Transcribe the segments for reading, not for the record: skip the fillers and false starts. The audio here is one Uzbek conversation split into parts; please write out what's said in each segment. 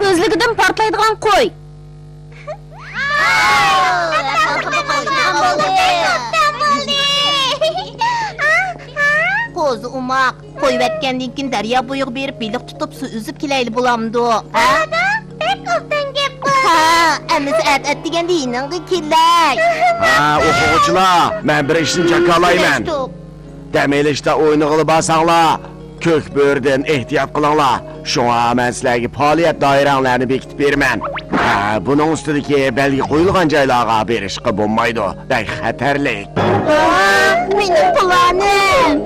Özlügidan partlaydigan qo'y. Qo'zi umoq, qo'yvatgandan keyin daryo bo'yiga berib beliq tutib suv uzib kelayli bo'lamdi. Bek obdan gap bu. Ha, amisi at deganda yiningga kelay. Ha, o'quvchilar, men bir ishni jakalayman. Demayli ishda o'yini qilib olsanglar, ko'k bo'rdan ehtiyot qilinglar. Shunga men sizlarga faoliyat doiralarini bekitib beraman. Ha, buning ustidagi belgi qo'yilgan joylarga berishga bo'lmaydi. Bek xatarlik. Mening planim.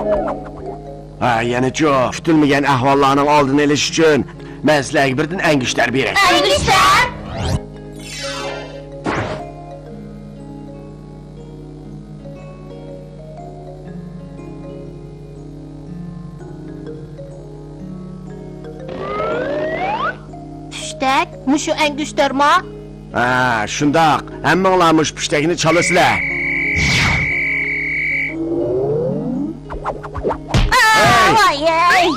Ha, yana-chu, kutilmagan ahvollarning oldini olish uchun men sizlarga birdan angishlar beray. Angishlar? Pishtak, mushu angishlarmi? Ha, shundoq. Hammanglar mush pishtakni chalasizlar.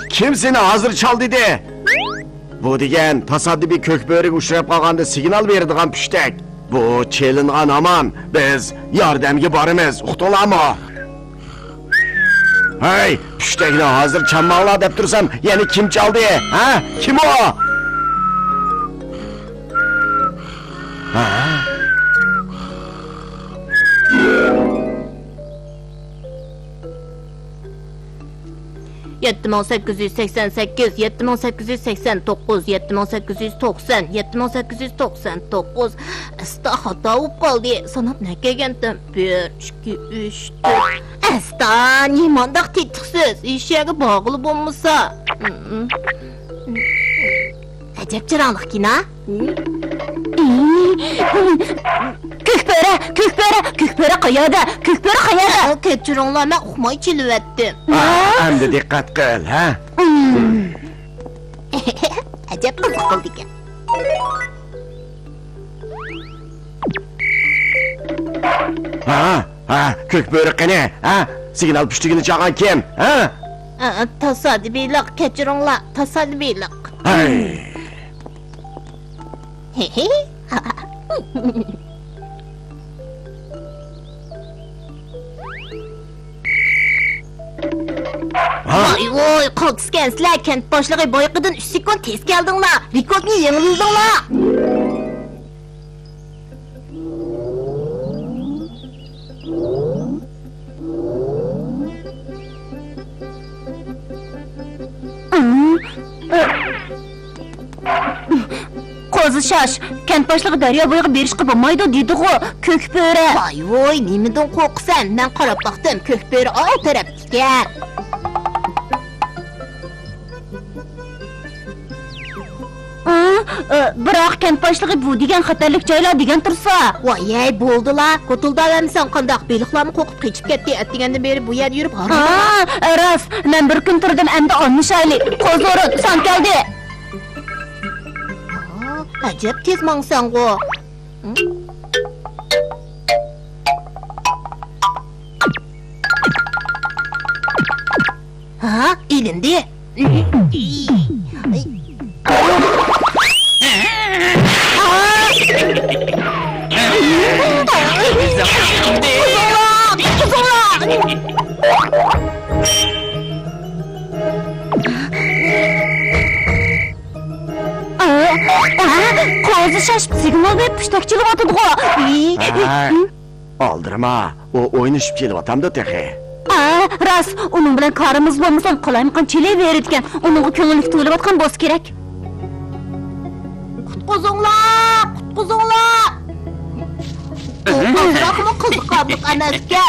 Kim seni hazır çal dedi? Bu degan tasaddufiy ko'kbörik uchrab qolganda signal beradigan pishtak. Bu chelingan aman, biz yordamga boramiz. Uqdilarmi? Hey, pishtakni hozir chammanglar deb tursam, yana kim chaldi? Ha? Kim o? Ha? 7888, 7889, 7890, 7899. Asta xato bo'lib qoldi. Sanab ne kelgandim? 1, 2, 3, 4. Asta, nimandaq tetiksiz. Eshagi bog'li bo'lmasa. Ajab chiroqliq kina. Ko'kböre qayerda? Ko'kböre qayerda? Kechiringlar, men uxmay chilivatdim. Endi diqqat qil, ha? Ajab qiziq qildi ekan. Ha, ko'kbörik qani? Ha? Signal pushtigini chaqan kim? Ha? Tasodifiylik, kechiringlar, tasodifiylik. Hay. Voy, qaltisgansizlar, kent boshlig'i boyqidan 3 sekund tez keldinglar. Rekordni yengildinglar. Qo'zi shosh, kent boshlig'i daryo bo'yiga berishga bo'lmaydi dedi-ku, ko'kböre. Voy, nimadan qo'rqsan? Men qarab baxtim, ko'kböre o taraf ekan. Biroq kent boshlig'i bu degan xatarlik joylar degan tursa. Voy, bo'ldilar. Qo'tildavamsan qandoq beliqlarni qo'qib qechib ketdi. Atdigandan beri bu yerda yurib Ha, rost. Men bir kun turdim, endi olmishayli. Qo'zi o'rib, son keldi. Ajab tez mangsan-ku. Ha, elindi. Qo'zi shosh signal berib pushtakchilik otadi-ku. Oldirma, o o'ynashib kelyapti texe. Rost, uning bilan qarimiz bo'lmasa, qolaymiqan chelay beradigan. Uningga ko'ngillik to'layotgan bo'lish kerak. Qutquzinglar! Azroqmi qiziqarlik anasiga.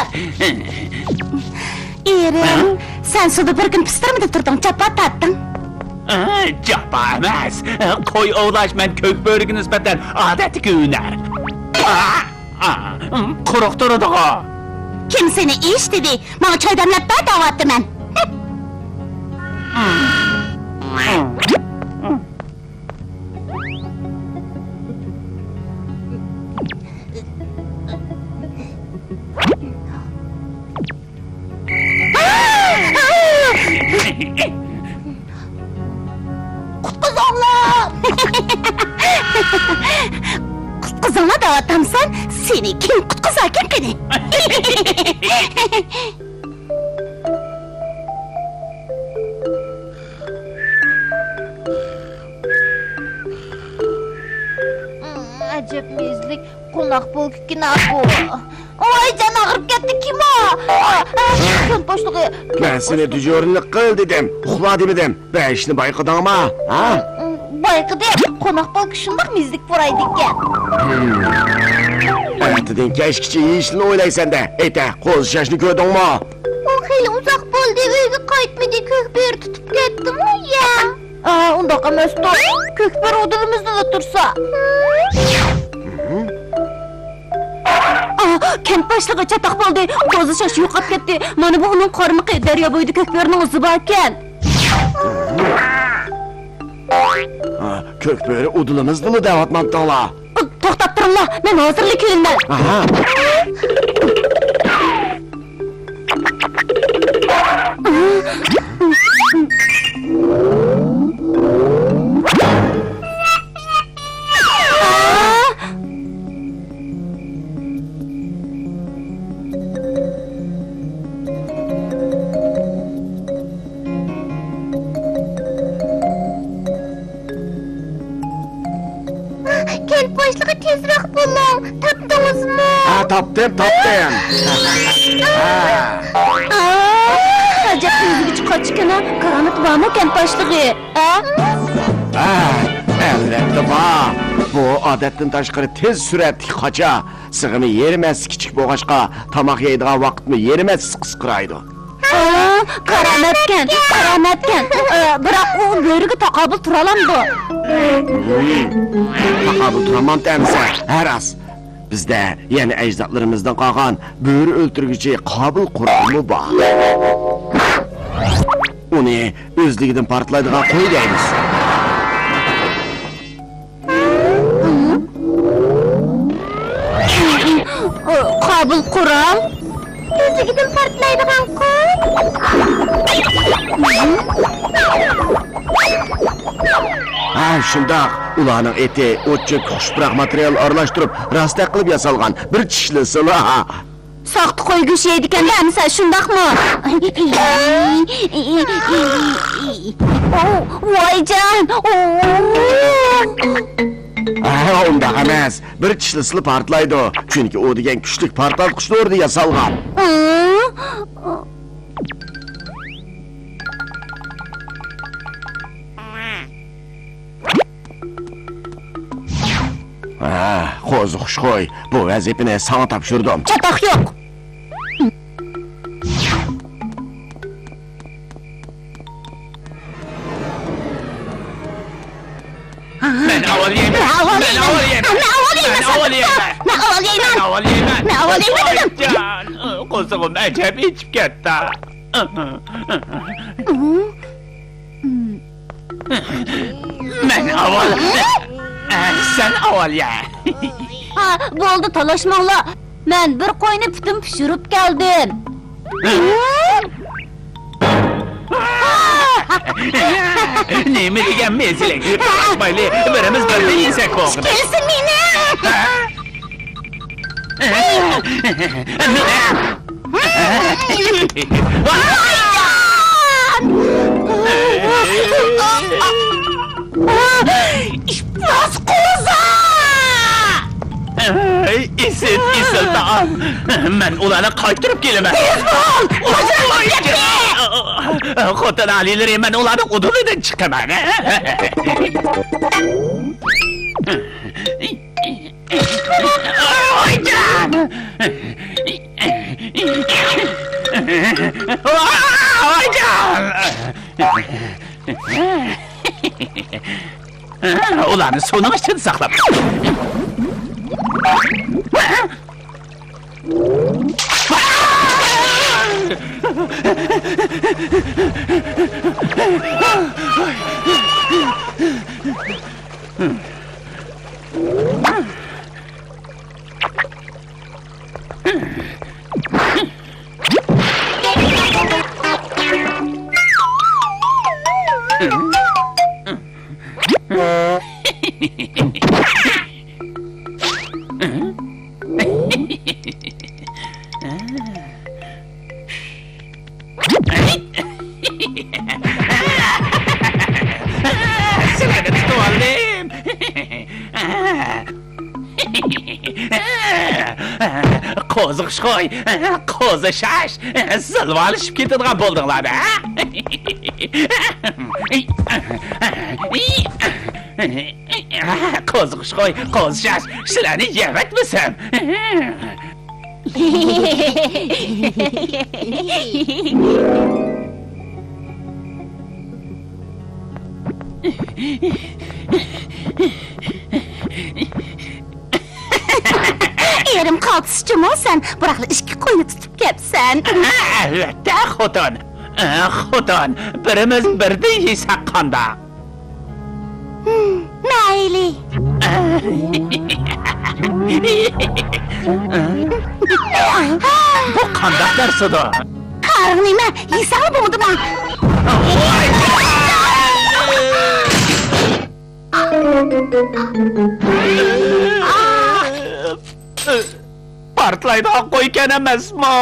Erim, sen suvda bir kun pistirmidi turding, chapa tatding. Japa emas, qo'y ovlash men ko'kböriga nisbatan odatiy hunar. Quruq turadi-ku. Kim seni ish dedi? Menga choy damlab ber davatdiman. Qutquzinglar! Qutqizinglar da'vatamsan, seni kim qutqizarkan qani? Acep mezlik, qo'noq bo'lkina bu. Oy, can ağrıp ketdi kim o? Kim boşluğu? Ben seni düjörünlük qil dedim. Uxla demedim. Ben işini bayqadыңma, ha? Bayqıdı, qo'noq bo'lk shundoq mezlik buraydı ekan. Erteden keşkiçi iyi işini oylaysan da. Ete, qo'z şaşını ko'rdingmi? O xeyli uzoq bo'ldi, uyga qaytmadi, ko'kbir tutib ketdimi ya? Undoq emas to'y. Ko'kbir o'dilimizni da tursa. Kent başlığı çatak bo'ldi, ko'zi shosh yo'qolib ketdi. Mana bu uning qarmiqi, daryo bo'yida ko'kbörning o'zi bor ekan. Ko'kböri udulimizdimi da'vatmabdinglar? To'xtab turinglar, men hozirlik kelinman. Aha. Kent boşluğu tezroq bo'ling. Topdingizmi? Topdim. Acaba ko'ziga chiqayotgan karanlık bormi kent başlığı? Elbette bor. Bu odatdan tashqari tez suratli qocha. Sig'imi yerimas kichik bo'g'ashqa, tomoq yeydigan vaqtmi yerimas qisqiraydi. Karametken. Biroq u bo'riga taqobil tura olamdi. Taqobil turaman demsa, haras. Bizda yana ajdodlarimizdan qolgan bo'ri o'ltirguchi qobil qurolmi bor. Uni o'zligidan portlaydigan qo'y deymiz. Qobil qurol. O'zligidan portlaydigan qo'y. Shundoq. Ularning eti, o'tchik, xushpurak material aralashtirib, rasta qilib yasalgan bir tishlisi ha. Soqti qo'y go'shti yeydigan-da, amsa shundoqmi? Voyjon! Undaq emas. Bir tishlisi portlaydi. Chunki u degan kuchli portlatqich o'rdi yasalgan. Qo'zi xushxo'y, bu vazifani sana topshirdim. Chatoq yo'q. Ben avval yemem. Qo'zig'im ajab ichib ketdi. Men avval. Sen avval ye. Bo'ldi, talashmanglar. Men bir qo'yni putim pishirib keldim. Nima degan mezlik? Mayli, birimiz birga yesak bo'ldi. Kelsin meni. İflas qo'za! Isildan. Men ularni qaytirib kelaman. Xotin alilar men ularni udulidan chiqaman. Oyjon! Ularni suvning ichida saqlab. Sizlarni tutib oldim. Qo'ziqishqo'y, qo'zishash, zilva olishib ketadigan bo'ldinglar-da. Qo'ziqishqo'y, qo'zishash, sizlarni yevatmisam? Erim qaltışçımı sen, bıraklı işki koyunu tutup kepsen. Albatta, xotin. Xotin, birimiz birda yesak qandoq? Mayli. Bu qandoq narsadir? Qarın nima, yesal bo'ldi mi? Partlaydigan qo'ygan emasmi?